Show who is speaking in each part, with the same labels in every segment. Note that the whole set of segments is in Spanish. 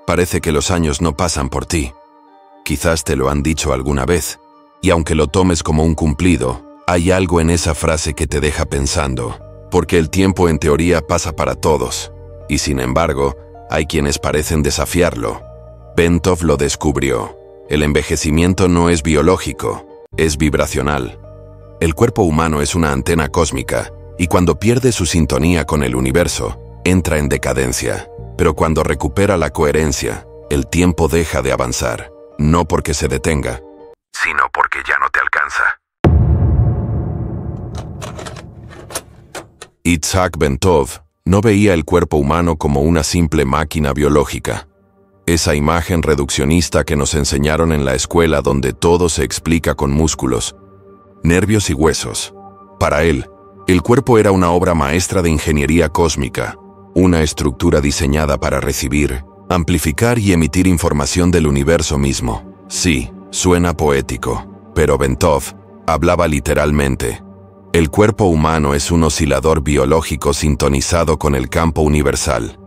Speaker 1: Parece que los años no pasan por ti. Quizás te lo han dicho alguna vez, y aunque lo tomes como un cumplido, hay algo en esa frase que te deja pensando, porque el tiempo en teoría pasa para todos, y sin embargo, hay quienes parecen desafiarlo. Bentov lo descubrió. El envejecimiento no es biológico, es vibracional. El cuerpo humano es una antena cósmica, y cuando pierde su sintonía con el universo, entra en decadencia. Pero cuando recupera la coherencia, el tiempo deja de avanzar, no porque se detenga, sino porque ya no te alcanza. Itzhak Bentov no veía el cuerpo humano como una simple máquina biológica. Esa imagen reduccionista que nos enseñaron en la escuela donde todo se explica con músculos, nervios y huesos. Para él, el cuerpo era una obra maestra de ingeniería cósmica, una estructura diseñada para recibir, amplificar y emitir información del universo mismo. Sí, suena poético, pero Bentov hablaba literalmente. El cuerpo humano es un oscilador biológico sintonizado con el campo universal.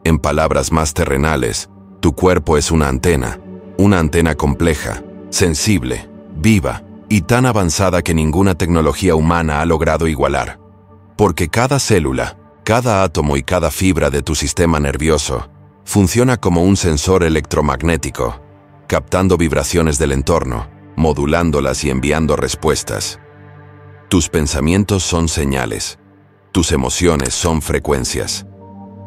Speaker 1: En palabras más terrenales, tu cuerpo es una antena compleja, sensible, viva y tan avanzada que ninguna tecnología humana ha logrado igualar. Porque cada célula, cada átomo y cada fibra de tu sistema nervioso funciona como un sensor electromagnético, captando vibraciones del entorno, modulándolas y enviando respuestas. Tus pensamientos son señales, tus emociones son frecuencias,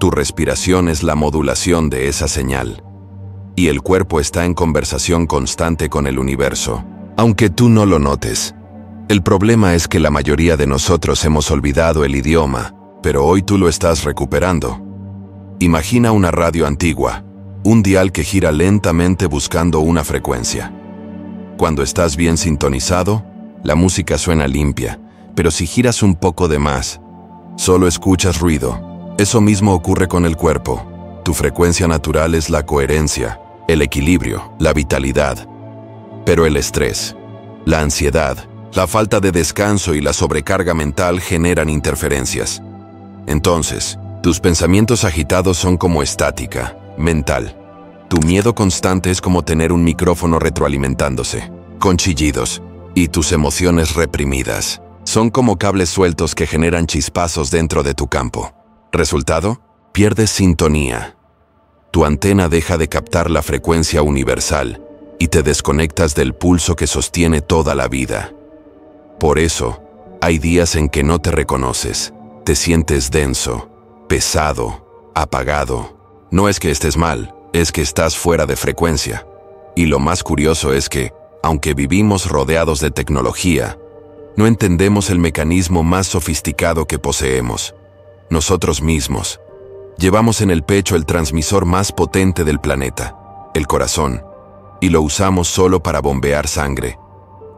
Speaker 1: tu respiración es la modulación de esa señal, y el cuerpo está en conversación constante con el universo, aunque tú no lo notes. El problema es que la mayoría de nosotros hemos olvidado el idioma, pero hoy tú lo estás recuperando. Imagina una radio antigua, un dial que gira lentamente buscando una frecuencia. Cuando estás bien sintonizado, la música suena limpia, pero si giras un poco de más, solo escuchas ruido. Eso mismo ocurre con el cuerpo. Tu frecuencia natural es la coherencia, el equilibrio, la vitalidad. Pero el estrés, la ansiedad, la falta de descanso y la sobrecarga mental generan interferencias. Entonces, tus pensamientos agitados son como estática mental. Tu miedo constante es como tener un micrófono retroalimentándose, con chillidos. Y tus emociones reprimidas son como cables sueltos que generan chispazos dentro de tu campo. Resultado, pierdes sintonía. Tu antena deja de captar la frecuencia universal y te desconectas del pulso que sostiene toda la vida. Por eso, hay días en que no te reconoces, te sientes denso, pesado, apagado. No es que estés mal, es que estás fuera de frecuencia. Y lo más curioso es que, aunque vivimos rodeados de tecnología, no entendemos el mecanismo más sofisticado que poseemos. Nosotros mismos. Llevamos en el pecho el transmisor más potente del planeta, el corazón, y lo usamos solo para bombear sangre,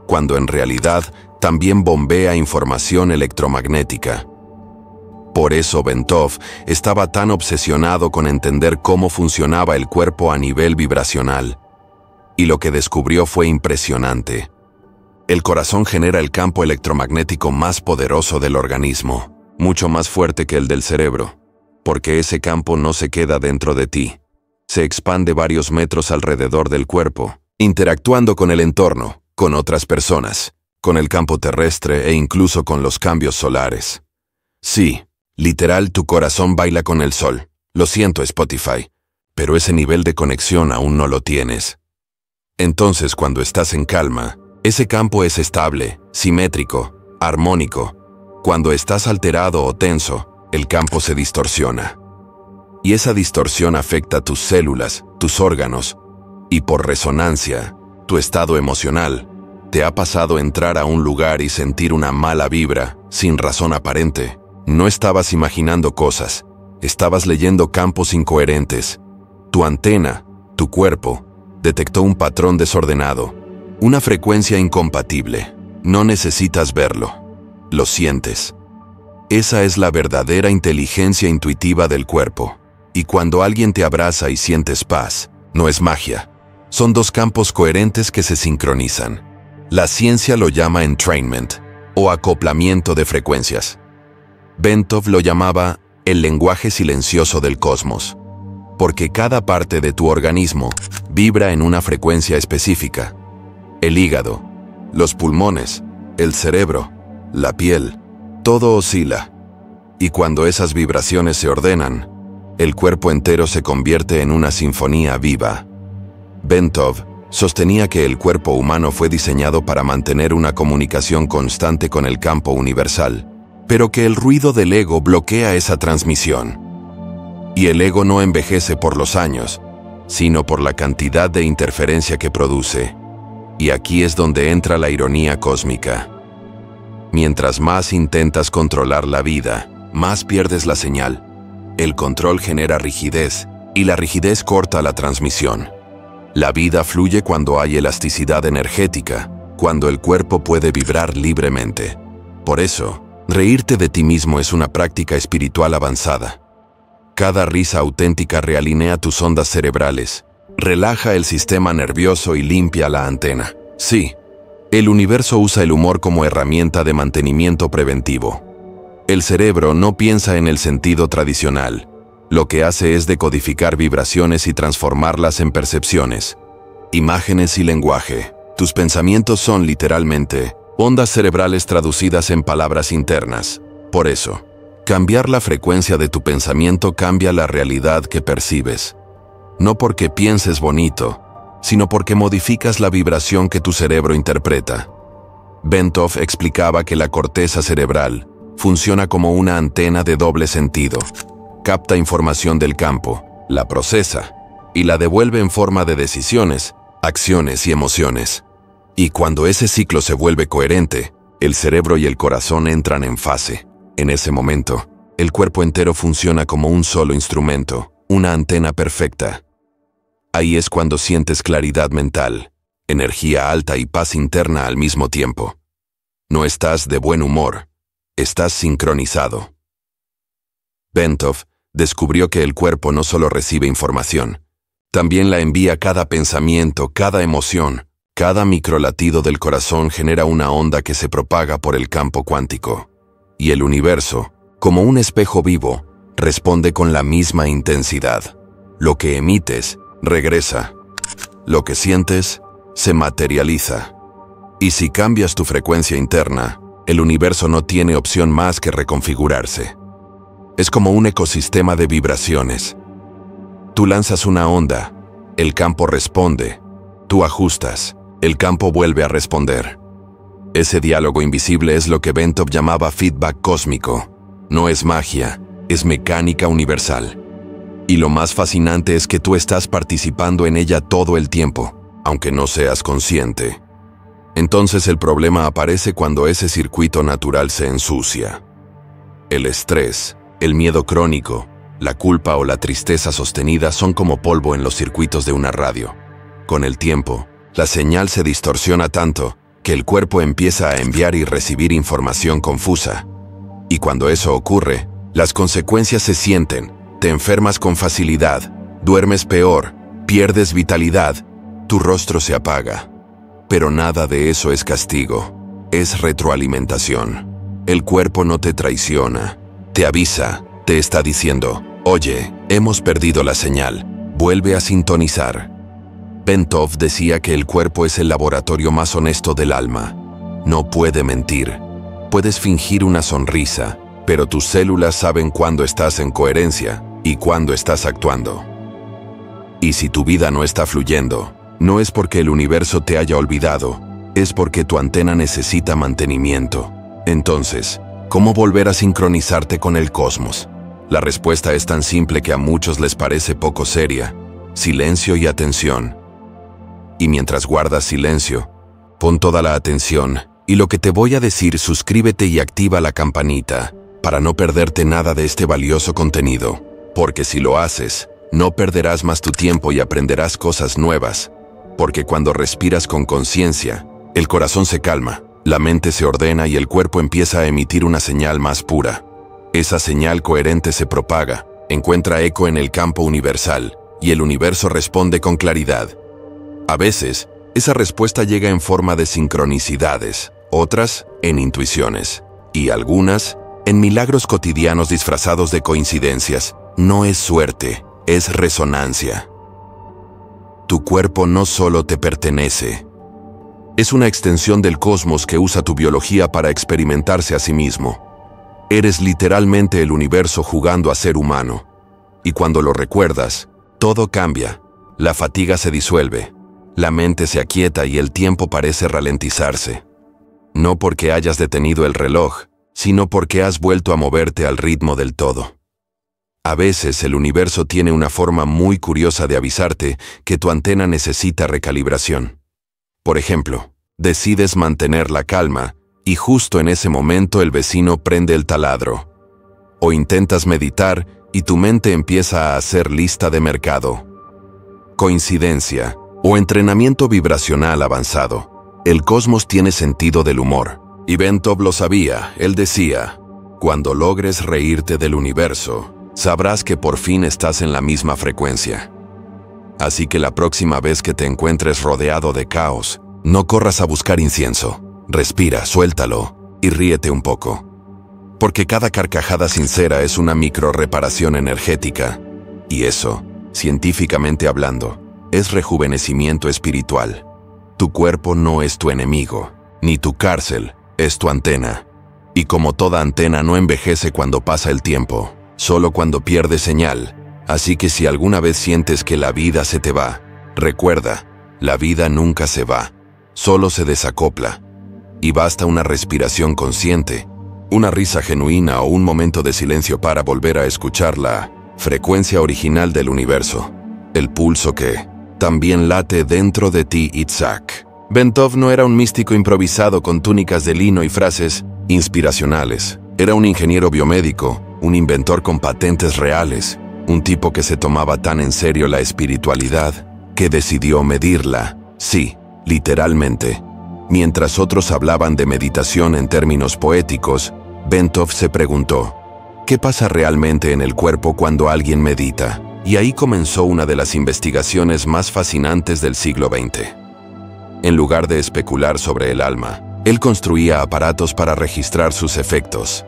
Speaker 1: cuando en realidad también bombea información electromagnética. Por eso Bentov estaba tan obsesionado con entender cómo funcionaba el cuerpo a nivel vibracional. Y lo que descubrió fue impresionante. El corazón genera el campo electromagnético más poderoso del organismo, mucho más fuerte que el del cerebro, porque ese campo no se queda dentro de ti. Se expande varios metros alrededor del cuerpo, interactuando con el entorno, con otras personas, con el campo terrestre e incluso con los cambios solares. Sí, literal, tu corazón baila con el sol. Lo siento, Spotify, pero ese nivel de conexión aún no lo tienes. Entonces, cuando estás en calma, ese campo es estable, simétrico, armónico. Cuando estás alterado o tenso, el campo se distorsiona. Y esa distorsión afecta tus células, tus órganos, y por resonancia, tu estado emocional. ¿Te ha pasado entrar a un lugar y sentir una mala vibra, sin razón aparente? No estabas imaginando cosas, estabas leyendo campos incoherentes. Tu antena, tu cuerpo, detectó un patrón desordenado, una frecuencia incompatible. No necesitas verlo, lo sientes. Esa es la verdadera inteligencia intuitiva del cuerpo. Y cuando alguien te abraza y sientes paz, no es magia. Son dos campos coherentes que se sincronizan. La ciencia lo llama entrainment, o acoplamiento de frecuencias. Bentov lo llamaba el lenguaje silencioso del cosmos. porque cada parte de tu organismo vibra en una frecuencia específica. El hígado, los pulmones, el cerebro, la piel, todo oscila. Y cuando esas vibraciones se ordenan, el cuerpo entero se convierte en una sinfonía viva. Bentov sostenía que el cuerpo humano fue diseñado para mantener una comunicación constante con el campo universal, pero que el ruido del ego bloquea esa transmisión. Y el ego no envejece por los años, sino por la cantidad de interferencia que produce. Y aquí es donde entra la ironía cósmica. Mientras más intentas controlar la vida, más pierdes la señal. El control genera rigidez, y la rigidez corta la transmisión. La vida fluye cuando hay elasticidad energética, cuando el cuerpo puede vibrar libremente. Por eso, reírte de ti mismo es una práctica espiritual avanzada. Cada risa auténtica realinea tus ondas cerebrales, relaja el sistema nervioso y limpia la antena. Sí, el universo usa el humor como herramienta de mantenimiento preventivo. El cerebro no piensa en el sentido tradicional. Lo que hace es decodificar vibraciones y transformarlas en percepciones, imágenes y lenguaje. Tus pensamientos son literalmente ondas cerebrales traducidas en palabras internas. Por eso, cambiar la frecuencia de tu pensamiento cambia la realidad que percibes. No porque pienses bonito, sino porque modificas la vibración que tu cerebro interpreta. Bentov explicaba que la corteza cerebral funciona como una antena de doble sentido. Capta información del campo, la procesa y la devuelve en forma de decisiones, acciones y emociones. Y cuando ese ciclo se vuelve coherente, el cerebro y el corazón entran en fase. En ese momento, el cuerpo entero funciona como un solo instrumento, una antena perfecta. Ahí es cuando sientes claridad mental, energía alta y paz interna al mismo tiempo. No estás de buen humor, estás sincronizado. Bentov descubrió que el cuerpo no solo recibe información, también la envía. Cada pensamiento, cada emoción, cada microlatido del corazón genera una onda que se propaga por el campo cuántico. Y el universo, como un espejo vivo, responde con la misma intensidad. Lo que emites, regresa. Lo que sientes, se materializa. Y si cambias tu frecuencia interna, el universo no tiene opción más que reconfigurarse. Es como un ecosistema de vibraciones. Tú lanzas una onda, el campo responde. Tú ajustas, el campo vuelve a responder. Ese diálogo invisible es lo que Bentov llamaba feedback cósmico. No es magia, es mecánica universal. Y lo más fascinante es que tú estás participando en ella todo el tiempo, aunque no seas consciente. Entonces el problema aparece cuando ese circuito natural se ensucia. El estrés, el miedo crónico, la culpa o la tristeza sostenida son como polvo en los circuitos de una radio. Con el tiempo, la señal se distorsiona tanto que el cuerpo empieza a enviar y recibir información confusa. Y cuando eso ocurre, las consecuencias se sienten. Te enfermas con facilidad, duermes peor, pierdes vitalidad, tu rostro se apaga. Pero nada de eso es castigo, es retroalimentación. El cuerpo no te traiciona, te avisa, te está diciendo, oye, hemos perdido la señal, vuelve a sintonizar. Bentov decía que el cuerpo es el laboratorio más honesto del alma. No puede mentir. Puedes fingir una sonrisa, pero tus células saben cuándo estás en coherencia y cuándo estás actuando. Y si tu vida no está fluyendo, no es porque el universo te haya olvidado, es porque tu antena necesita mantenimiento. Entonces, ¿cómo volver a sincronizarte con el cosmos? La respuesta es tan simple que a muchos les parece poco seria. Silencio y atención. Y mientras guardas silencio, pon toda la atención, y lo que te voy a decir, suscríbete y activa la campanita, para no perderte nada de este valioso contenido. Porque si lo haces, no perderás más tu tiempo y aprenderás cosas nuevas. Porque cuando respiras con conciencia, el corazón se calma, la mente se ordena y el cuerpo empieza a emitir una señal más pura. Esa señal coherente se propaga, encuentra eco en el campo universal, y el universo responde con claridad. A veces, esa respuesta llega en forma de sincronicidades, otras en intuiciones, y algunas en milagros cotidianos disfrazados de coincidencias. No es suerte, es resonancia. Tu cuerpo no solo te pertenece. Es una extensión del cosmos que usa tu biología para experimentarse a sí mismo. Eres literalmente el universo jugando a ser humano. Y cuando lo recuerdas, todo cambia. La fatiga se disuelve, la mente se aquieta y el tiempo parece ralentizarse. No porque hayas detenido el reloj, sino porque has vuelto a moverte al ritmo del todo. A veces el universo tiene una forma muy curiosa de avisarte que tu antena necesita recalibración. Por ejemplo, decides mantener la calma y justo en ese momento el vecino prende el taladro. O intentas meditar y tu mente empieza a hacer lista de mercado. Coincidencia o entrenamiento vibracional avanzado. El cosmos tiene sentido del humor. Y Bentov lo sabía. Él decía, cuando logres reírte del universo, sabrás que por fin estás en la misma frecuencia. Así que la próxima vez que te encuentres rodeado de caos, no corras a buscar incienso. Respira, suéltalo y ríete un poco. Porque cada carcajada sincera es una micro-reparación energética. Y eso, científicamente hablando, es rejuvenecimiento espiritual. Tu cuerpo no es tu enemigo, ni tu cárcel, es tu antena. Y como toda antena no envejece cuando pasa el tiempo, solo cuando pierde señal. Así que si alguna vez sientes que la vida se te va, recuerda, la vida nunca se va, solo se desacopla. Y basta una respiración consciente, una risa genuina o un momento de silencio para volver a escuchar la frecuencia original del universo, el pulso que también late dentro de ti, Itzhak. Bentov no era un místico improvisado con túnicas de lino y frases inspiracionales. Era un ingeniero biomédico, un inventor con patentes reales, un tipo que se tomaba tan en serio la espiritualidad que decidió medirla, sí, literalmente. Mientras otros hablaban de meditación en términos poéticos, Bentov se preguntó, ¿qué pasa realmente en el cuerpo cuando alguien medita? Y ahí comenzó una de las investigaciones más fascinantes del siglo XX. En lugar de especular sobre el alma, él construía aparatos para registrar sus efectos.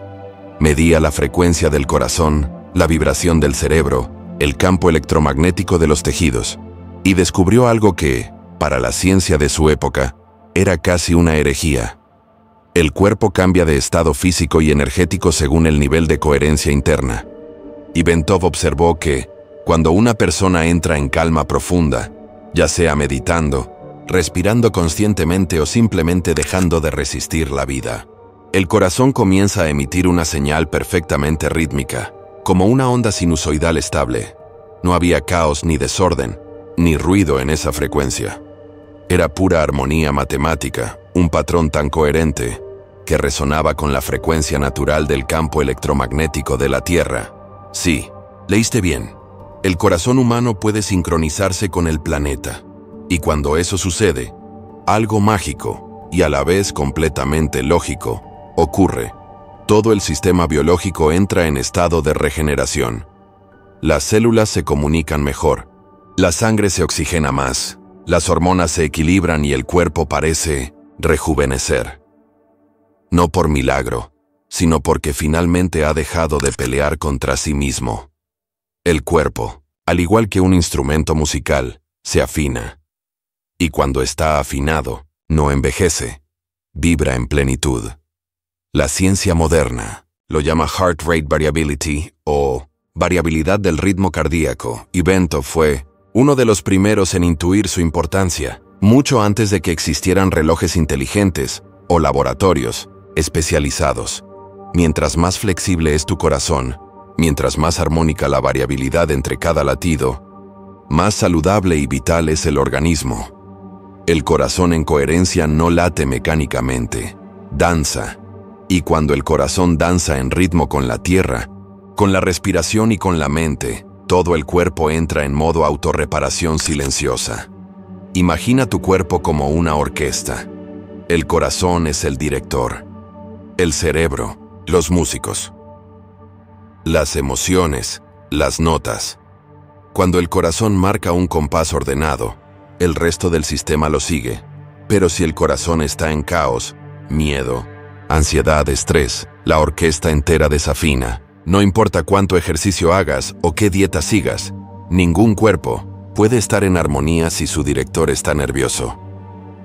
Speaker 1: Medía la frecuencia del corazón, la vibración del cerebro, el campo electromagnético de los tejidos, y descubrió algo que, para la ciencia de su época, era casi una herejía. El cuerpo cambia de estado físico y energético según el nivel de coherencia interna. Y Bentov observó que, cuando una persona entra en calma profunda, ya sea meditando, respirando conscientemente o simplemente dejando de resistir la vida, el corazón comienza a emitir una señal perfectamente rítmica, como una onda sinusoidal estable. No había caos ni desorden, ni ruido en esa frecuencia. Era pura armonía matemática, un patrón tan coherente que resonaba con la frecuencia natural del campo electromagnético de la Tierra. Sí, leíste bien. El corazón humano puede sincronizarse con el planeta. Y cuando eso sucede, algo mágico y a la vez completamente lógico ocurre. Todo el sistema biológico entra en estado de regeneración. Las células se comunican mejor, la sangre se oxigena más, las hormonas se equilibran y el cuerpo parece rejuvenecer. No por milagro, sino porque finalmente ha dejado de pelear contra sí mismo. El cuerpo, al igual que un instrumento musical, se afina. Y cuando está afinado, no envejece, vibra en plenitud. La ciencia moderna lo llama heart rate variability o variabilidad del ritmo cardíaco, y Bentov fue uno de los primeros en intuir su importancia, mucho antes de que existieran relojes inteligentes o laboratorios especializados. Mientras más flexible es tu corazón, mientras más armónica la variabilidad entre cada latido, más saludable y vital es el organismo. El corazón en coherencia no late mecánicamente, danza. Y cuando el corazón danza en ritmo con la tierra, con la respiración y con la mente, todo el cuerpo entra en modo autorreparación silenciosa. Imagina tu cuerpo como una orquesta. El corazón es el director. El cerebro, los músicos. Las emociones, las notas. Cuando el corazón marca un compás ordenado, el resto del sistema lo sigue. Pero si el corazón está en caos, miedo, ansiedad, estrés, la orquesta entera desafina. No importa cuánto ejercicio hagas o qué dieta sigas, Ningún cuerpo puede estar en armonía si su director está nervioso.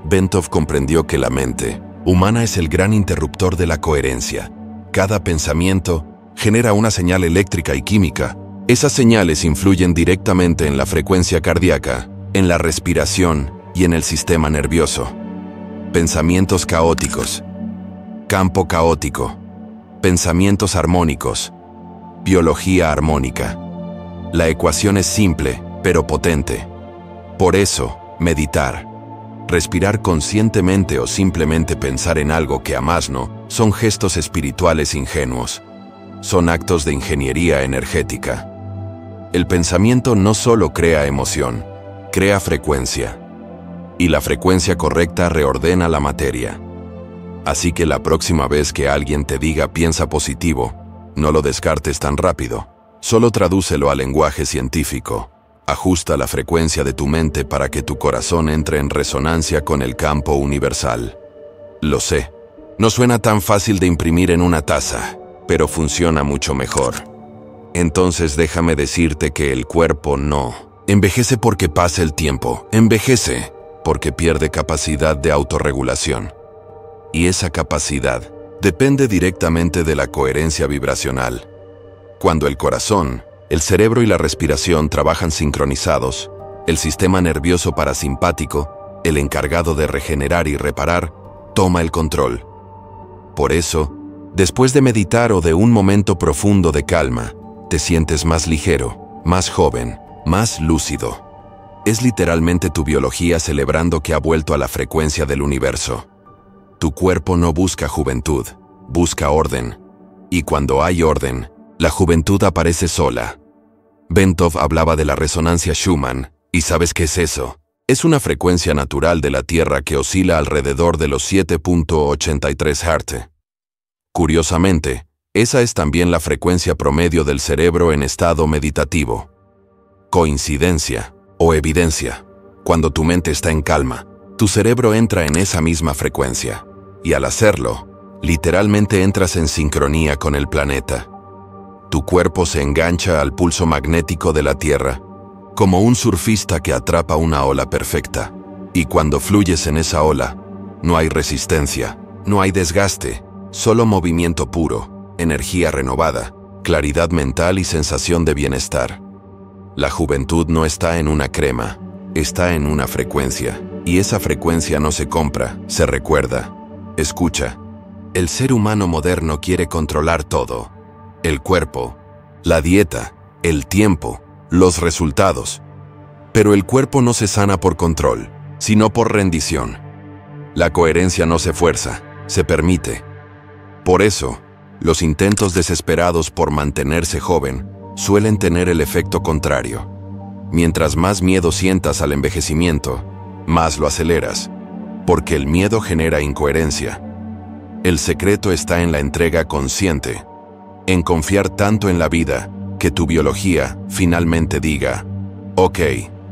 Speaker 1: Bentov comprendió que la mente humana es el gran interruptor de la coherencia. Cada pensamiento genera una señal eléctrica y química. Esas señales influyen directamente en la frecuencia cardíaca, en la respiración y en el sistema nervioso. Pensamientos caóticos, campo caótico, pensamientos armónicos, biología armónica. La ecuación es simple, pero potente. Por eso, meditar, respirar conscientemente o simplemente pensar en algo que amas no son gestos espirituales ingenuos. Son actos de ingeniería energética. El pensamiento no solo crea emoción, crea frecuencia. Y la frecuencia correcta reordena la materia. Así que la próxima vez que alguien te diga piensa positivo, no lo descartes tan rápido. Solo tradúcelo al lenguaje científico. Ajusta la frecuencia de tu mente para que tu corazón entre en resonancia con el campo universal. Lo sé, no suena tan fácil de imprimir en una taza, pero funciona mucho mejor. Entonces déjame decirte que el cuerpo no envejece porque pasa el tiempo, envejece porque pierde capacidad de autorregulación. Y esa capacidad depende directamente de la coherencia vibracional. Cuando el corazón, el cerebro y la respiración trabajan sincronizados, el sistema nervioso parasimpático, el encargado de regenerar y reparar, toma el control. Por eso, después de meditar o de un momento profundo de calma, te sientes más ligero, más joven, más lúcido. Es literalmente tu biología celebrando que ha vuelto a la frecuencia del universo. Tu cuerpo no busca juventud, busca orden. Y cuando hay orden, la juventud aparece sola. Bentov hablaba de la resonancia Schumann, ¿y sabes qué es eso? Es una frecuencia natural de la Tierra que oscila alrededor de los 7.83 Hz. Curiosamente, esa es también la frecuencia promedio del cerebro en estado meditativo. Coincidencia o evidencia. Cuando tu mente está en calma, tu cerebro entra en esa misma frecuencia. Y al hacerlo, literalmente entras en sincronía con el planeta. Tu cuerpo se engancha al pulso magnético de la Tierra, como un surfista que atrapa una ola perfecta. Y cuando fluyes en esa ola, no hay resistencia, no hay desgaste, solo movimiento puro, energía renovada, claridad mental y sensación de bienestar. La juventud no está en una crema, está en una frecuencia, y esa frecuencia no se compra, se recuerda. Escucha, el ser humano moderno quiere controlar todo. El cuerpo, la dieta, el tiempo, los resultados. Pero el cuerpo no se sana por control, sino por rendición. La coherencia no se fuerza, se permite. Por eso, los intentos desesperados por mantenerse joven suelen tener el efecto contrario. Mientras más miedo sientas al envejecimiento, más lo aceleras, porque el miedo genera incoherencia. El secreto está en la entrega consciente, en confiar tanto en la vida que tu biología finalmente diga, ok,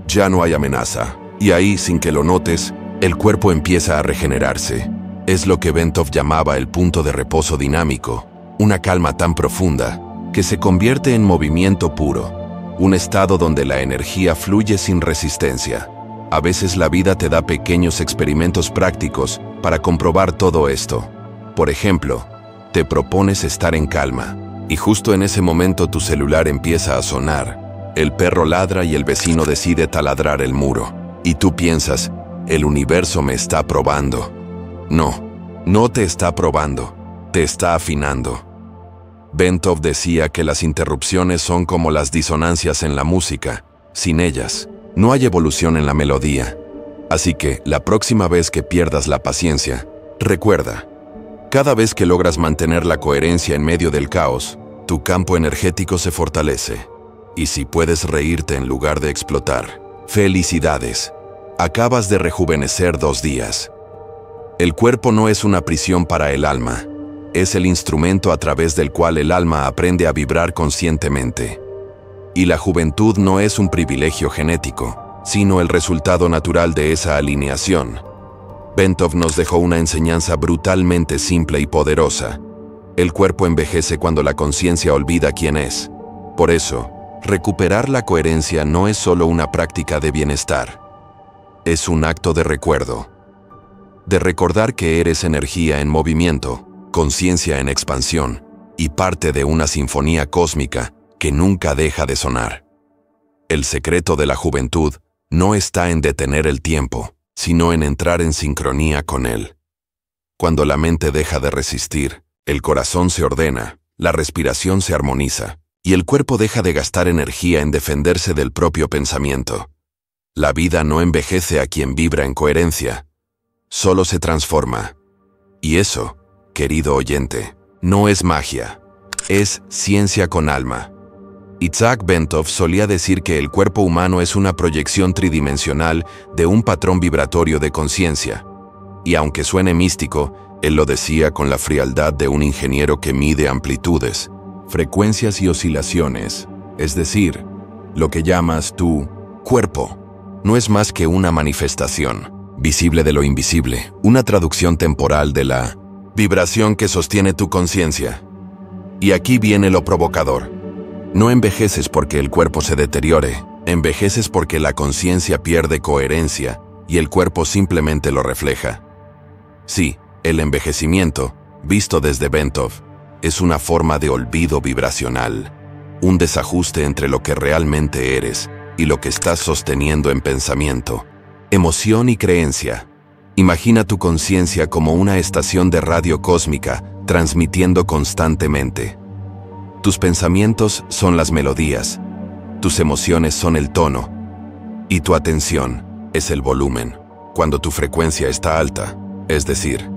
Speaker 1: ya no hay amenaza. Y ahí, sin que lo notes, el cuerpo empieza a regenerarse. Es lo que Bentov llamaba el punto de reposo dinámico, una calma tan profunda que se convierte en movimiento puro, un estado donde la energía fluye sin resistencia. A veces la vida te da pequeños experimentos prácticos para comprobar todo esto. Por ejemplo, te propones estar en calma, y justo en ese momento tu celular empieza a sonar. El perro ladra y el vecino decide taladrar el muro. Y tú piensas, el universo me está probando. No, no te está probando, te está afinando. Bentov decía que las interrupciones son como las disonancias en la música. Sin ellas, no hay evolución en la melodía. Así que, la próxima vez que pierdas la paciencia, recuerda, cada vez que logras mantener la coherencia en medio del caos, tu campo energético se fortalece. Y si puedes reírte en lugar de explotar, ¡felicidades! Acabas de rejuvenecer 2 días. El cuerpo no es una prisión para el alma, es el instrumento a través del cual el alma aprende a vibrar conscientemente. Y la juventud no es un privilegio genético, sino el resultado natural de esa alineación. Bentov nos dejó una enseñanza brutalmente simple y poderosa. El cuerpo envejece cuando la conciencia olvida quién es. Por eso, Recuperar la coherencia no es solo una práctica de bienestar. Es un acto de recuerdo. De recordar que eres energía en movimiento, conciencia en expansión y parte de una sinfonía cósmica que nunca deja de sonar. El secreto de la juventud no está en detener el tiempo, sino en entrar en sincronía con él. Cuando la mente deja de resistir, el corazón se ordena, la respiración se armoniza, y el cuerpo deja de gastar energía en defenderse del propio pensamiento. La vida no envejece a quien vibra en coherencia, solo se transforma. Y eso, querido oyente, no es magia, es ciencia con alma. Isaac Bentov solía decir que el cuerpo humano es una proyección tridimensional de un patrón vibratorio de conciencia. Y aunque suene místico, él lo decía con la frialdad de un ingeniero que mide amplitudes, frecuencias y oscilaciones, es decir, lo que llamas tu cuerpo, no es más que una manifestación visible de lo invisible, una traducción temporal de la vibración que sostiene tu conciencia. Y aquí viene lo provocador. No envejeces porque el cuerpo se deteriore, envejeces porque la conciencia pierde coherencia y el cuerpo simplemente lo refleja. Sí, el envejecimiento, visto desde Bentov, es una forma de olvido vibracional, un desajuste entre lo que realmente eres y lo que estás sosteniendo en pensamiento, emoción y creencia. Imagina tu conciencia como una estación de radio cósmica transmitiendo constantemente. Tus pensamientos son las melodías, tus emociones son el tono, y tu atención es el volumen. Cuando tu frecuencia está alta, es decir,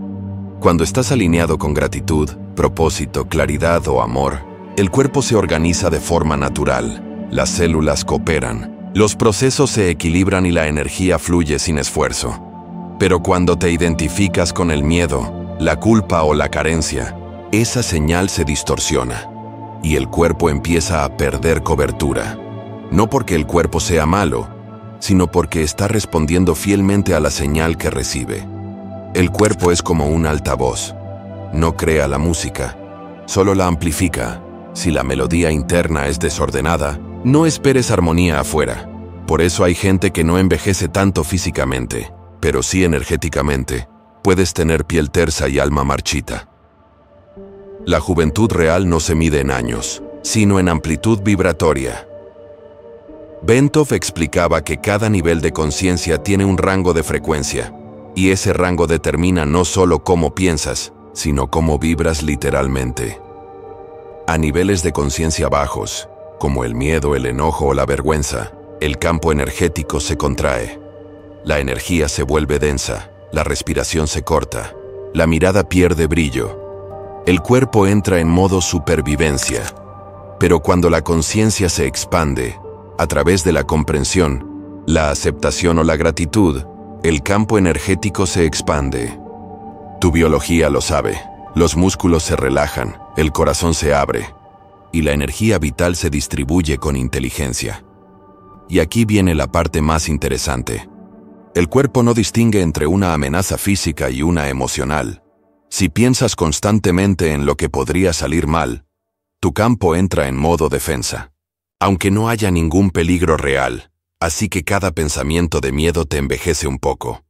Speaker 1: cuando estás alineado con gratitud, propósito, claridad o amor, el cuerpo se organiza de forma natural, las células cooperan, los procesos se equilibran y la energía fluye sin esfuerzo. Pero cuando te identificas con el miedo, la culpa o la carencia, esa señal se distorsiona y el cuerpo empieza a perder cobertura. No porque el cuerpo sea malo, sino porque está respondiendo fielmente a la señal que recibe. El cuerpo es como un altavoz. No crea la música, solo la amplifica. Si la melodía interna es desordenada, no esperes armonía afuera. Por eso hay gente que no envejece tanto físicamente, pero sí energéticamente. Puedes tener piel tersa y alma marchita. La juventud real no se mide en años, sino en amplitud vibratoria. Bentov explicaba que cada nivel de conciencia tiene un rango de frecuencia, y ese rango determina no solo cómo piensas, sino cómo vibras literalmente. A niveles de conciencia bajos, como el miedo, el enojo o la vergüenza, el campo energético se contrae. La energía se vuelve densa, la respiración se corta, la mirada pierde brillo. El cuerpo entra en modo supervivencia. Pero cuando la conciencia se expande, a través de la comprensión, la aceptación o la gratitud, el campo energético se expande. Tu biología lo sabe. Los músculos se relajan, el corazón se abre, y la energía vital se distribuye con inteligencia. Y aquí viene la parte más interesante. El cuerpo no distingue entre una amenaza física y una emocional. Si piensas constantemente en lo que podría salir mal, tu campo entra en modo defensa. Aunque no haya ningún peligro real, así que cada pensamiento de miedo te envejece un poco.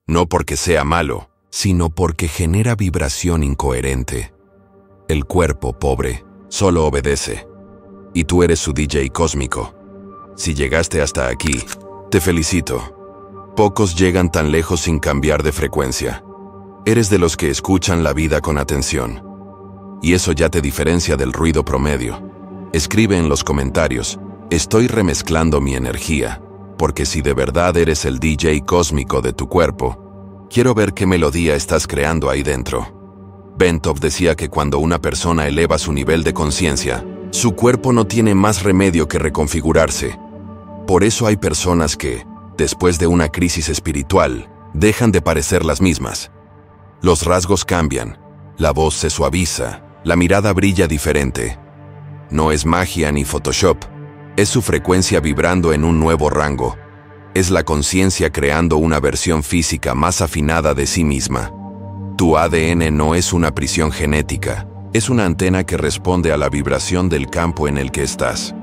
Speaker 1: No porque sea malo, sino porque genera vibración incoherente. El cuerpo, pobre, solo obedece. Y tú eres su DJ cósmico. Si llegaste hasta aquí, te felicito. Pocos llegan tan lejos sin cambiar de frecuencia. Eres de los que escuchan la vida con atención. Y eso ya te diferencia del ruido promedio. Escribe en los comentarios, estoy remezclando mi energía, porque si de verdad eres el DJ cósmico de tu cuerpo, quiero ver qué melodía estás creando ahí dentro. Bentov decía que cuando una persona eleva su nivel de conciencia, su cuerpo no tiene más remedio que reconfigurarse. Por eso hay personas que, después de una crisis espiritual, dejan de parecer las mismas. Los rasgos cambian, la voz se suaviza, la mirada brilla diferente. No es magia ni Photoshop, es su frecuencia vibrando en un nuevo rango. Es la conciencia creando una versión física más afinada de sí misma. Tu ADN no es una prisión genética, es una antena que responde a la vibración del campo en el que estás.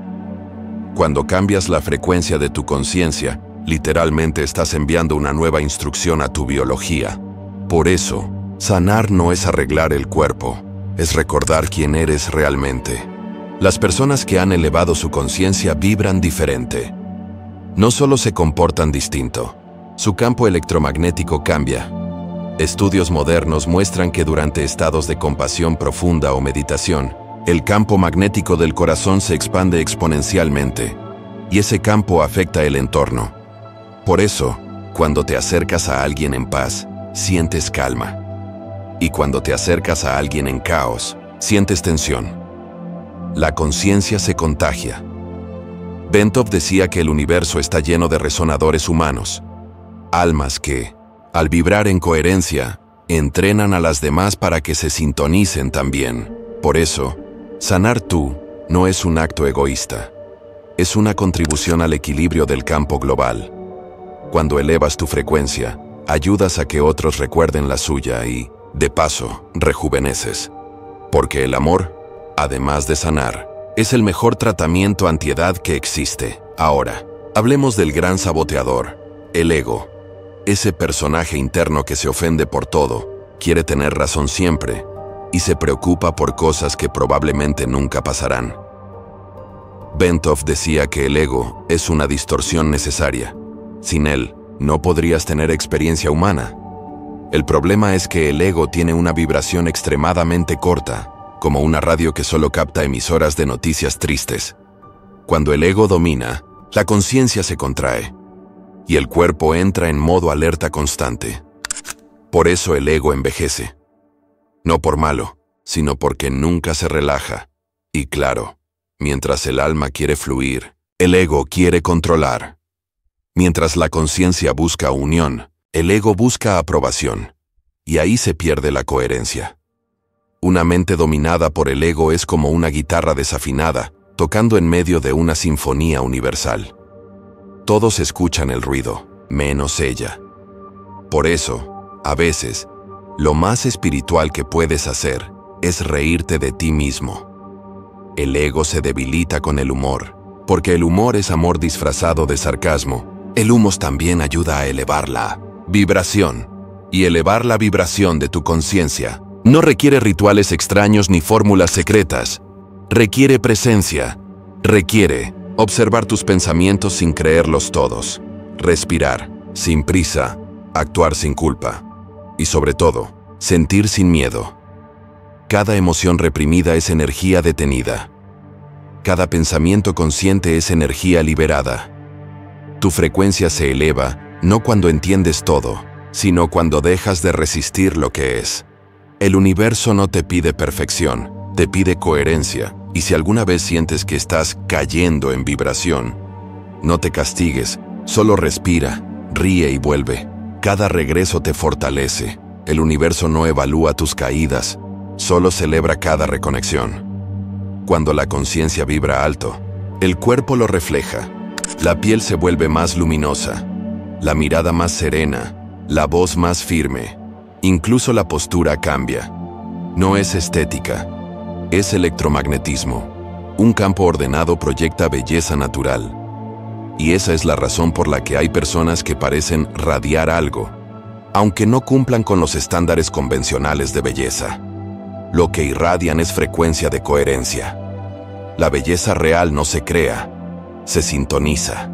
Speaker 1: Cuando cambias la frecuencia de tu conciencia, literalmente estás enviando una nueva instrucción a tu biología. Por eso, sanar no es arreglar el cuerpo, es recordar quién eres realmente. Las personas que han elevado su conciencia vibran diferente. No solo se comportan distinto, su campo electromagnético cambia. Estudios modernos muestran que durante estados de compasión profunda o meditación, el campo magnético del corazón se expande exponencialmente, y ese campo afecta el entorno. Por eso, cuando te acercas a alguien en paz, sientes calma. Y cuando te acercas a alguien en caos, sientes tensión. La conciencia se contagia. Bentov decía que el universo está lleno de resonadores humanos, almas que, al vibrar en coherencia, entrenan a las demás para que se sintonicen también. Por eso, sanar tú no es un acto egoísta, es una contribución al equilibrio del campo global. Cuando elevas tu frecuencia, ayudas a que otros recuerden la suya y, de paso, rejuveneces. Porque el amor, además de sanar, es el mejor tratamiento antiedad que existe. Ahora, hablemos del gran saboteador, el ego. Ese personaje interno que se ofende por todo, quiere tener razón siempre, y se preocupa por cosas que probablemente nunca pasarán. Bentov decía que el ego es una distorsión necesaria. Sin él, no podrías tener experiencia humana. El problema es que el ego tiene una vibración extremadamente corta, como una radio que solo capta emisoras de noticias tristes. Cuando el ego domina, la conciencia se contrae, y el cuerpo entra en modo alerta constante. Por eso el ego envejece. No por malo, sino porque nunca se relaja. Y claro, mientras el alma quiere fluir, el ego quiere controlar. Mientras la conciencia busca unión, el ego busca aprobación. Y ahí se pierde la coherencia. Una mente dominada por el ego es como una guitarra desafinada, tocando en medio de una sinfonía universal. Todos escuchan el ruido, menos ella. Por eso, a veces, lo más espiritual que puedes hacer es reírte de ti mismo. El ego se debilita con el humor, porque el humor es amor disfrazado de sarcasmo. El humus también ayuda a elevar la vibración, y elevar la vibración de tu conciencia no requiere rituales extraños ni fórmulas secretas. Requiere presencia. Requiere observar tus pensamientos sin creerlos todos. Respirar, sin prisa. Actuar sin culpa. Y sobre todo, sentir sin miedo. Cada emoción reprimida es energía detenida. Cada pensamiento consciente es energía liberada. Tu frecuencia se eleva no cuando entiendes todo, sino cuando dejas de resistir lo que es. El universo no te pide perfección, te pide coherencia, y si alguna vez sientes que estás cayendo en vibración, no te castigues, solo respira, ríe y vuelve. Cada regreso te fortalece. El universo no evalúa tus caídas, solo celebra cada reconexión. Cuando la conciencia vibra alto, el cuerpo lo refleja. La piel se vuelve más luminosa, la mirada más serena, la voz más firme. Incluso la postura cambia. No es estética, es electromagnetismo. Un campo ordenado proyecta belleza natural. Y esa es la razón por la que hay personas que parecen radiar algo, aunque no cumplan con los estándares convencionales de belleza. Lo que irradian es frecuencia de coherencia. La belleza real no se crea, se sintoniza.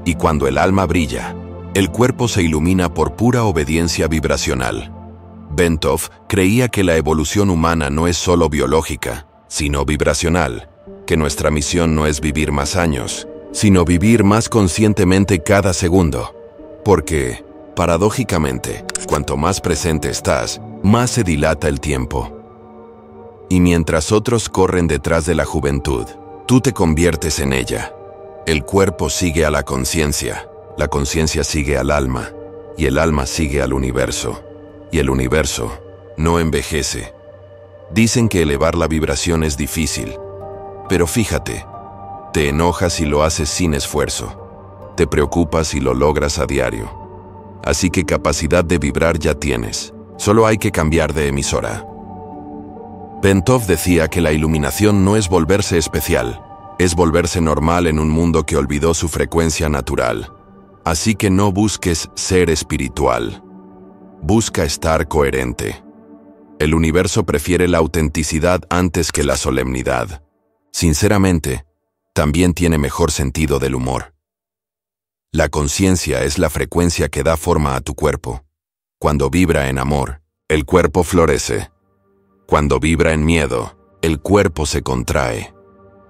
Speaker 1: Y cuando el alma brilla, el cuerpo se ilumina por pura obediencia vibracional. Bentov creía que la evolución humana no es solo biológica, sino vibracional, que nuestra misión no es vivir más años, sino vivir más conscientemente cada segundo. Porque, paradójicamente, cuanto más presente estás, más se dilata el tiempo. Y mientras otros corren detrás de la juventud, tú te conviertes en ella. El cuerpo sigue a la conciencia. La conciencia sigue al alma, y el alma sigue al universo, y el universo no envejece. Dicen que elevar la vibración es difícil, pero fíjate, te enojas y lo haces sin esfuerzo, te preocupas y lo logras a diario. Así que capacidad de vibrar ya tienes, solo hay que cambiar de emisora. Bentov decía que la iluminación no es volverse especial, Es volverse normal en un mundo que olvidó su frecuencia natural. Así que no busques ser espiritual. Busca estar coherente. El universo prefiere la autenticidad antes que la solemnidad. Sinceramente, también tiene mejor sentido del humor. La conciencia es la frecuencia que da forma a tu cuerpo. Cuando vibra en amor, el cuerpo florece. Cuando vibra en miedo, el cuerpo se contrae.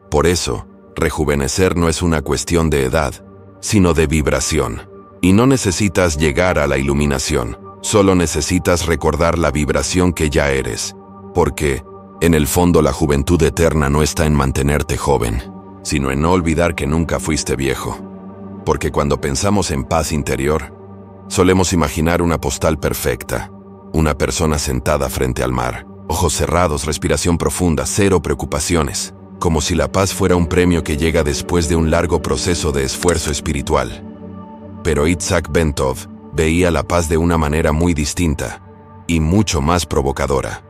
Speaker 1: Por eso, rejuvenecer no es una cuestión de edad, sino de vibración. Y no necesitas llegar a la iluminación, solo necesitas recordar la vibración que ya eres. Porque, en el fondo, la juventud eterna no está en mantenerte joven, sino en no olvidar que nunca fuiste viejo. Porque cuando pensamos en paz interior, solemos imaginar una postal perfecta, una persona sentada frente al mar, ojos cerrados, respiración profunda, cero preocupaciones, como si la paz fuera un premio que llega después de un largo proceso de esfuerzo espiritual. Pero Itzhak Bentov veía la paz de una manera muy distinta y mucho más provocadora.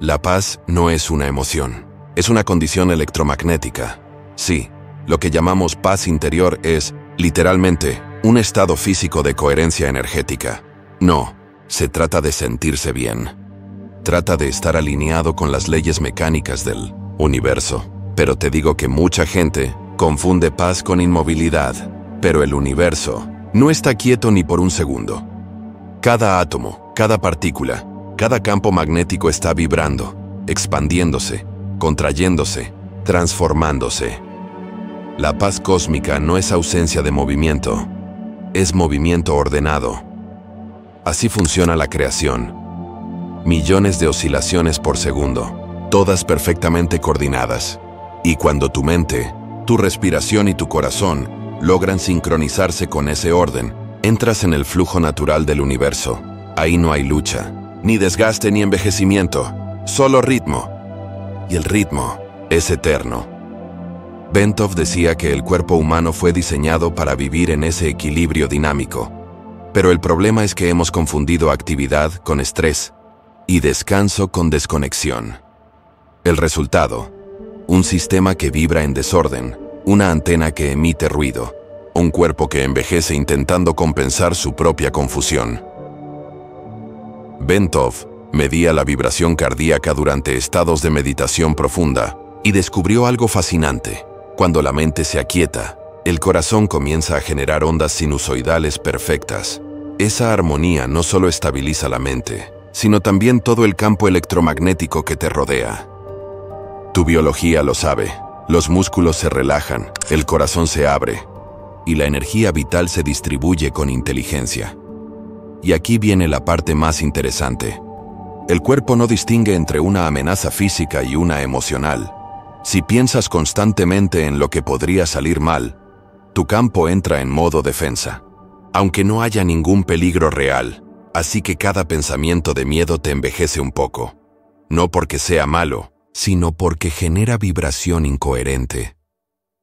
Speaker 1: La paz no es una emoción, es una condición electromagnética. Sí, lo que llamamos paz interior es, literalmente, un estado físico de coherencia energética. No, se trata de sentirse bien. Trata de estar alineado con las leyes mecánicas del universo. Pero te digo que mucha gente confunde paz con inmovilidad. Pero el universo no está quieto ni por un segundo. Cada átomo, cada partícula, cada campo magnético está vibrando, expandiéndose, contrayéndose, transformándose. La paz cósmica no es ausencia de movimiento, es movimiento ordenado. Así funciona la creación. Millones de oscilaciones por segundo, todas perfectamente coordinadas. Y cuando tu mente, tu respiración y tu corazón logran sincronizarse con ese orden, entras en el flujo natural del universo. Ahí no hay lucha, ni desgaste ni envejecimiento, solo ritmo. Y el ritmo es eterno. Bentov decía que el cuerpo humano fue diseñado para vivir en ese equilibrio dinámico. Pero el problema es que hemos confundido actividad con estrés y descanso con desconexión. El resultado: un sistema que vibra en desorden, una antena que emite ruido, un cuerpo que envejece intentando compensar su propia confusión. Bentov medía la vibración cardíaca durante estados de meditación profunda y descubrió algo fascinante. Cuando la mente se aquieta, el corazón comienza a generar ondas sinusoidales perfectas. Esa armonía no solo estabiliza la mente, sino también todo el campo electromagnético que te rodea. Tu biología lo sabe. Los músculos se relajan, el corazón se abre, y la energía vital se distribuye con inteligencia. Y aquí viene la parte más interesante. El cuerpo no distingue entre una amenaza física y una emocional. Si piensas constantemente en lo que podría salir mal, tu campo entra en modo defensa, aunque no haya ningún peligro real. Así que cada pensamiento de miedo te envejece un poco. No porque sea malo, sino porque genera vibración incoherente.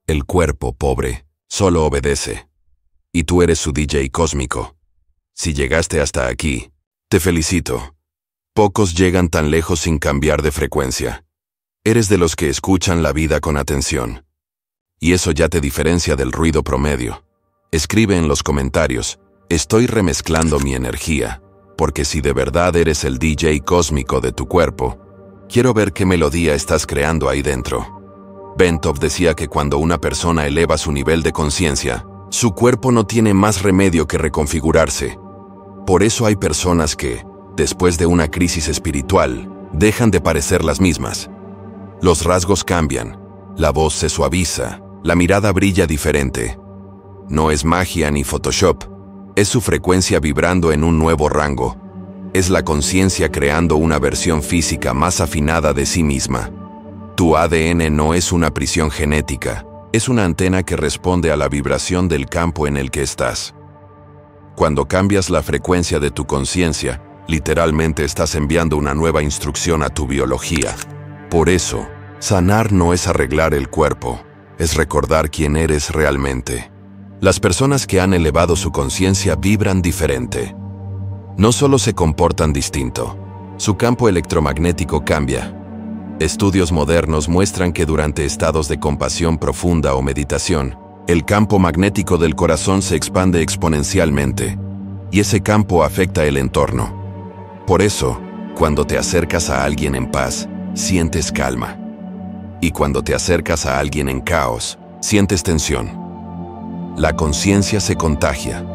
Speaker 1: El cuerpo, pobre, solo obedece. Y tú eres su DJ cósmico. Si llegaste hasta aquí, te felicito. Pocos llegan tan lejos sin cambiar de frecuencia. Eres de los que escuchan la vida con atención. Y eso ya te diferencia del ruido promedio. Escribe en los comentarios: estoy remezclando mi energía, porque si de verdad eres el DJ cósmico de tu cuerpo, quiero ver qué melodía estás creando ahí dentro. Bentov decía que cuando una persona eleva su nivel de conciencia, su cuerpo no tiene más remedio que reconfigurarse. Por eso hay personas que, después de una crisis espiritual, dejan de parecer las mismas. Los rasgos cambian, la voz se suaviza, la mirada brilla diferente. No es magia ni Photoshop, es su frecuencia vibrando en un nuevo rango. Es la conciencia creando una versión física más afinada de sí misma. Tu ADN no es una prisión genética, es una antena que responde a la vibración del campo en el que estás. Cuando cambias la frecuencia de tu conciencia, literalmente estás enviando una nueva instrucción a tu biología. Por eso, sanar no es arreglar el cuerpo, es recordar quién eres realmente. Las personas que han elevado su conciencia vibran diferente. No solo se comportan distinto, su campo electromagnético cambia. Estudios modernos muestran que durante estados de compasión profunda o meditación, el campo magnético del corazón se expande exponencialmente, y ese campo afecta el entorno. Por eso, cuando te acercas a alguien en paz, sientes calma. Y cuando te acercas a alguien en caos, sientes tensión. La conciencia se contagia.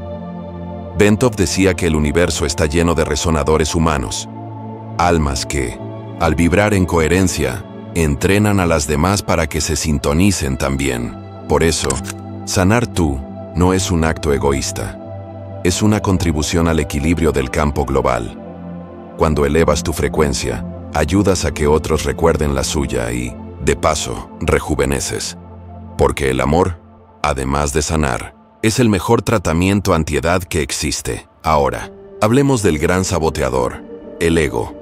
Speaker 1: Bentov decía que el universo está lleno de resonadores humanos, almas que, al vibrar en coherencia, entrenan a las demás para que se sintonicen también. Por eso, sanar tú no es un acto egoísta. Es una contribución al equilibrio del campo global. Cuando elevas tu frecuencia, ayudas a que otros recuerden la suya y, de paso, rejuveneces. Porque el amor, además de sanar, es el mejor tratamiento antiedad que existe. Ahora, hablemos del gran saboteador, el ego.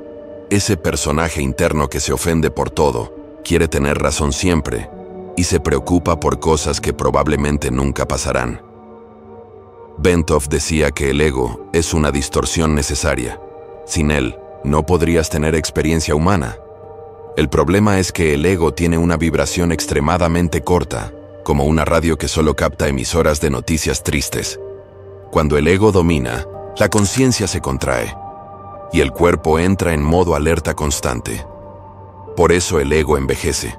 Speaker 1: Ese personaje interno que se ofende por todo, quiere tener razón siempre, y se preocupa por cosas que probablemente nunca pasarán. Bentov decía que el ego es una distorsión necesaria. Sin él, no podrías tener experiencia humana. El problema es que el ego tiene una vibración extremadamente corta, como una radio que solo capta emisoras de noticias tristes. Cuando el ego domina, la conciencia se contrae, y el cuerpo entra en modo alerta constante. Por eso el ego envejece.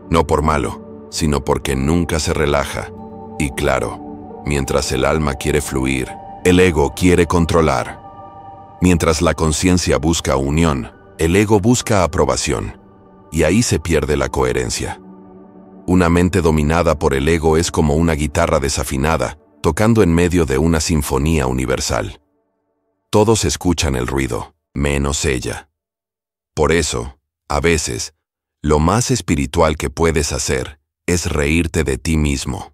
Speaker 1: No por malo, sino porque nunca se relaja. Y claro, mientras el alma quiere fluir, el ego quiere controlar. Mientras la conciencia busca unión, el ego busca aprobación. Y ahí se pierde la coherencia. Una mente dominada por el ego es como una guitarra desafinada, tocando en medio de una sinfonía universal. Todos escuchan el ruido, menos ella. Por eso, a veces, lo más espiritual que puedes hacer es reírte de ti mismo.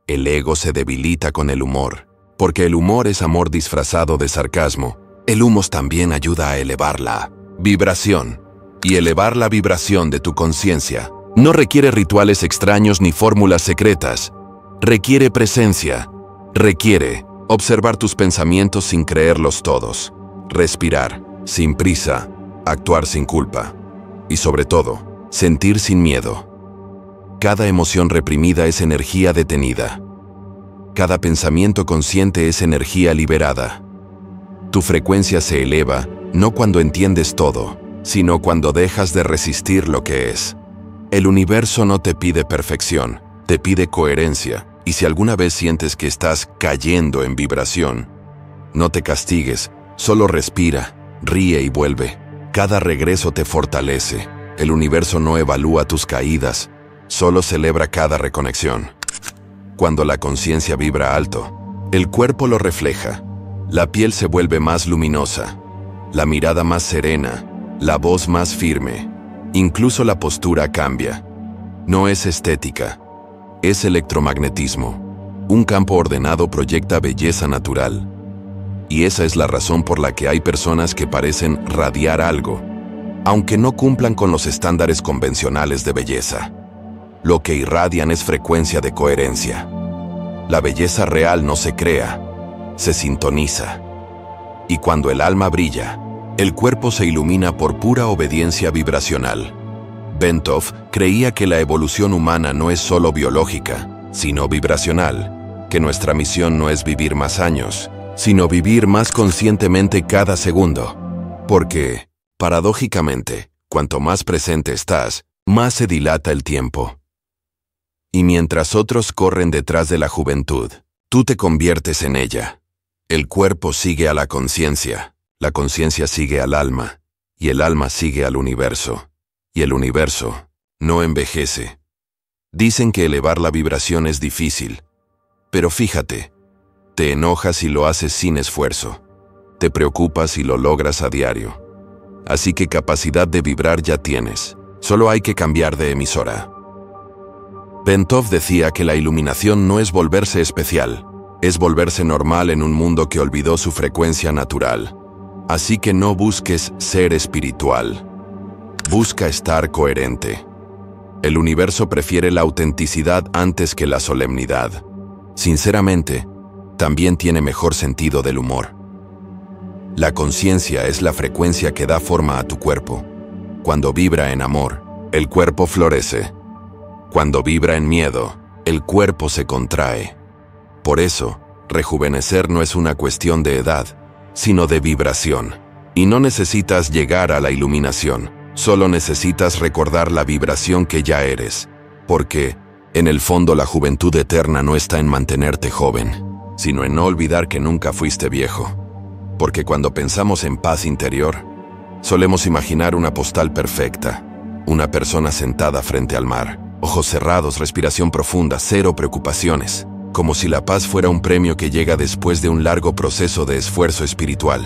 Speaker 1: El ego se debilita con el humor, porque el humor es amor disfrazado de sarcasmo. El humor también ayuda a elevar la vibración, y elevar la vibración de tu conciencia no requiere rituales extraños ni fórmulas secretas. Requiere presencia, requiere observar tus pensamientos sin creerlos todos, respirar sin prisa, actuar sin culpa y sobre todo, sentir sin miedo. Cada emoción reprimida es energía detenida. Cada pensamiento consciente es energía liberada. Tu frecuencia se eleva no cuando entiendes todo, sino cuando dejas de resistir lo que es. El universo no te pide perfección, te pide coherencia. Y si alguna vez sientes que estás cayendo en vibración, no te castigues, solo respira, ríe y vuelve. Cada regreso te fortalece. El universo no evalúa tus caídas, solo celebra cada reconexión. Cuando la conciencia vibra alto, el cuerpo lo refleja. La piel se vuelve más luminosa, la mirada más serena, la voz más firme. Incluso la postura cambia. No es estética. Es electromagnetismo. Un campo ordenado proyecta belleza natural. Y esa es la razón por la que hay personas que parecen radiar algo, aunque no cumplan con los estándares convencionales de belleza. Lo que irradian es frecuencia de coherencia. La belleza real no se crea, se sintoniza. Y cuando el alma brilla, el cuerpo se ilumina por pura obediencia vibracional. Bentov creía que la evolución humana no es solo biológica, sino vibracional, que nuestra misión no es vivir más años, sino vivir más conscientemente cada segundo. Porque, paradójicamente, cuanto más presente estás, más se dilata el tiempo. Y mientras otros corren detrás de la juventud, tú te conviertes en ella. El cuerpo sigue a la conciencia sigue al alma, y el alma sigue al universo. Y el universo no envejece. Dicen que elevar la vibración es difícil, pero fíjate, te enojas y lo haces sin esfuerzo. Te preocupas y lo logras a diario. Así que capacidad de vibrar ya tienes, solo hay que cambiar de emisora. Bentov decía que la iluminación no es volverse especial, es volverse normal en un mundo que olvidó su frecuencia natural. Así que no busques ser espiritual. Busca estar coherente. El universo prefiere la autenticidad antes que la solemnidad. Sinceramente, también tiene mejor sentido del humor. La conciencia es la frecuencia que da forma a tu cuerpo. cuando vibra en amor, el cuerpo florece. Cuando vibra en miedo, el cuerpo se contrae. Por eso, rejuvenecer no es una cuestión de edad, sino de vibración. Y no necesitas llegar a la iluminación, solo necesitas recordar la vibración que ya eres. Porque, en el fondo, la juventud eterna no está en mantenerte joven, sino en no olvidar que nunca fuiste viejo. Porque cuando pensamos en paz interior, solemos imaginar una postal perfecta, una persona sentada frente al mar, ojos cerrados, respiración profunda, cero preocupaciones, como si la paz fuera un premio que llega después de un largo proceso de esfuerzo espiritual.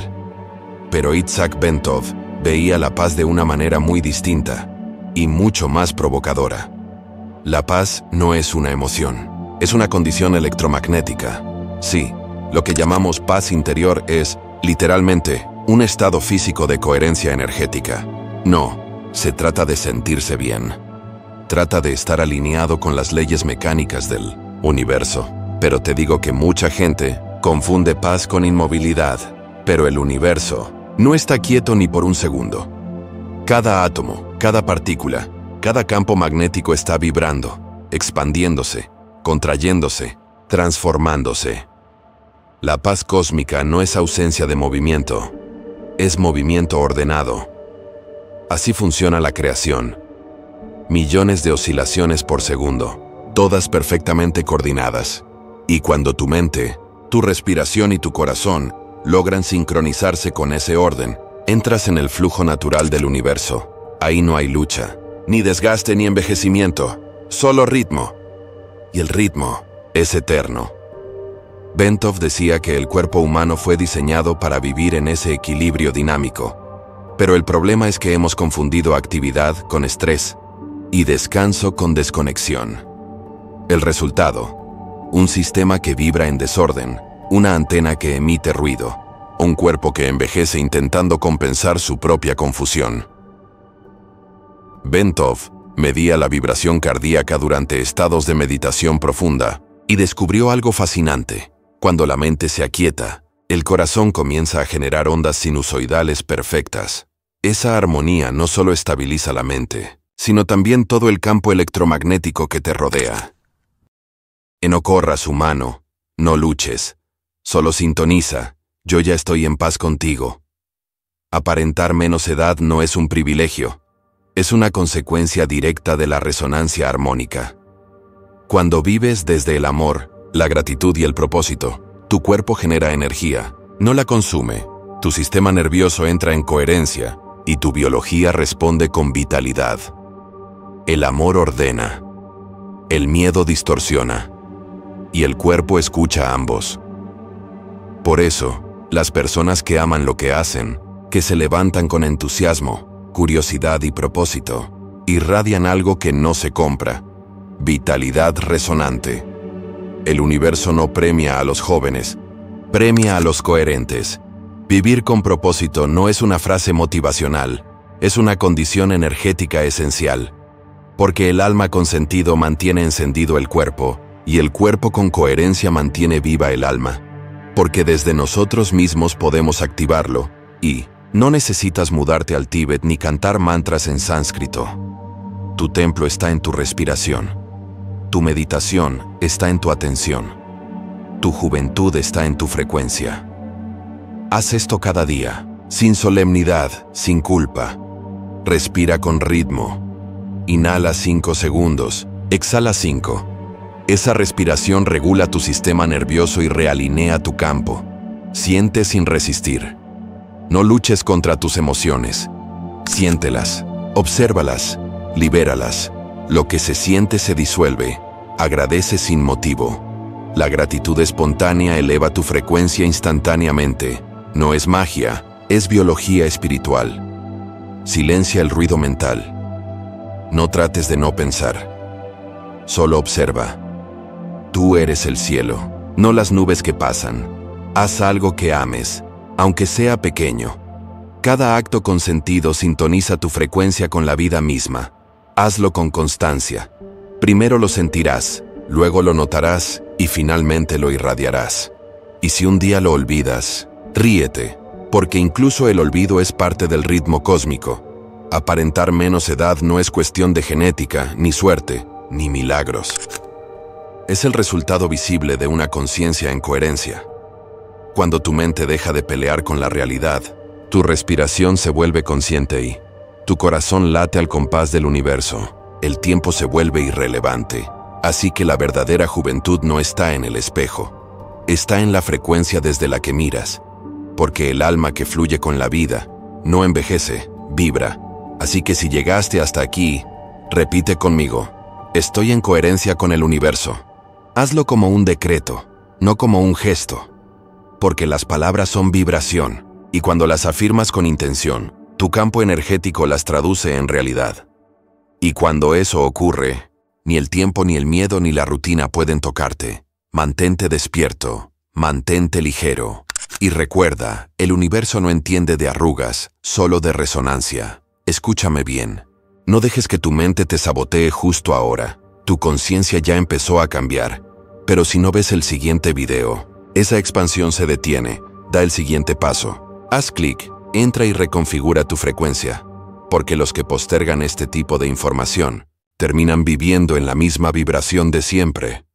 Speaker 1: Pero Itzhak Bentov veía la paz de una manera muy distinta y mucho más provocadora. La paz no es una emoción, es una condición electromagnética. Sí, lo que llamamos paz interior es, literalmente, un estado físico de coherencia energética. No, se trata de sentirse bien. Trata de estar alineado con las leyes mecánicas del universo. Pero te digo que mucha gente confunde paz con inmovilidad. Pero el universo no está quieto ni por un segundo. Cada átomo, cada partícula, cada campo magnético está vibrando, expandiéndose, contrayéndose, transformándose. La paz cósmica no es ausencia de movimiento, es movimiento ordenado. Así funciona la creación. Millones de oscilaciones por segundo, todas perfectamente coordinadas. Y cuando tu mente, tu respiración y tu corazón logran sincronizarse con ese orden, entras en el flujo natural del universo. Ahí no hay lucha, ni desgaste ni envejecimiento, solo ritmo. Y el ritmo es eterno. Bentov decía que el cuerpo humano fue diseñado para vivir en ese equilibrio dinámico. Pero el problema es que hemos confundido actividad con estrés y descanso con desconexión. El resultado: un sistema que vibra en desorden, una antena que emite ruido, un cuerpo que envejece intentando compensar su propia confusión. Bentov medía la vibración cardíaca durante estados de meditación profunda y descubrió algo fascinante. Cuando la mente se aquieta, el corazón comienza a generar ondas sinusoidales perfectas. Esa armonía no solo estabiliza la mente, sino también todo el campo electromagnético que te rodea. No corras, humano, no luches, solo sintoniza, yo ya estoy en paz contigo. Aparentar menos edad no es un privilegio, es una consecuencia directa de la resonancia armónica. Cuando vives desde el amor, la gratitud y el propósito, tu cuerpo genera energía, no la consume, tu sistema nervioso entra en coherencia y tu biología responde con vitalidad. El amor ordena, el miedo distorsiona y el cuerpo escucha a ambos. Por eso, las personas que aman lo que hacen, que se levantan con entusiasmo, curiosidad y propósito, irradian algo que no se compra: vitalidad resonante. El universo no premia a los jóvenes, premia a los coherentes. Vivir con propósito no es una frase motivacional, es una condición energética esencial. Porque el alma con sentido mantiene encendido el cuerpo, y el cuerpo con coherencia mantiene viva el alma. Porque desde nosotros mismos podemos activarlo, y no necesitas mudarte al Tíbet ni cantar mantras en sánscrito. Tu templo está en tu respiración. Tu meditación está en tu atención. Tu juventud está en tu frecuencia. Haz esto cada día, sin solemnidad, sin culpa. Respira con ritmo. Inhala 5 segundos, exhala 5. Esa respiración regula tu sistema nervioso y realinea tu campo. Siente sin resistir. No luches contra tus emociones. Siéntelas, obsérvalas, libéralas. Lo que se siente se disuelve. Agradece sin motivo. La gratitud espontánea eleva tu frecuencia instantáneamente. No es magia, es biología espiritual. Silencia el ruido mental. No trates de no pensar. Solo observa. Tú eres el cielo, no las nubes que pasan. Haz algo que ames, aunque sea pequeño. Cada acto con sentido sintoniza tu frecuencia con la vida misma. Hazlo con constancia. Primero lo sentirás, luego lo notarás y finalmente lo irradiarás. Y si un día lo olvidas, ríete, porque incluso el olvido es parte del ritmo cósmico. Aparentar menos edad no es cuestión de genética, ni suerte, ni milagros. Es el resultado visible de una conciencia en coherencia. Cuando tu mente deja de pelear con la realidad, tu respiración se vuelve consciente y tu corazón late al compás del universo. El tiempo se vuelve irrelevante. Así que la verdadera juventud no está en el espejo. Está en la frecuencia desde la que miras. Porque el alma que fluye con la vida no envejece, vibra. Así que si llegaste hasta aquí, repite conmigo: estoy en coherencia con el universo. Hazlo como un decreto, no como un gesto. Porque las palabras son vibración, y cuando las afirmas con intención, tu campo energético las traduce en realidad. Y cuando eso ocurre, ni el tiempo, ni el miedo, ni la rutina pueden tocarte. Mantente despierto, mantente ligero. Y recuerda, el universo no entiende de arrugas, solo de resonancia. Escúchame bien. No dejes que tu mente te sabotee justo ahora. Tu conciencia ya empezó a cambiar. Pero si no ves el siguiente video, esa expansión se detiene. Da el siguiente paso. Haz clic, entra y reconfigura tu frecuencia. Porque los que postergan este tipo de información terminan viviendo en la misma vibración de siempre.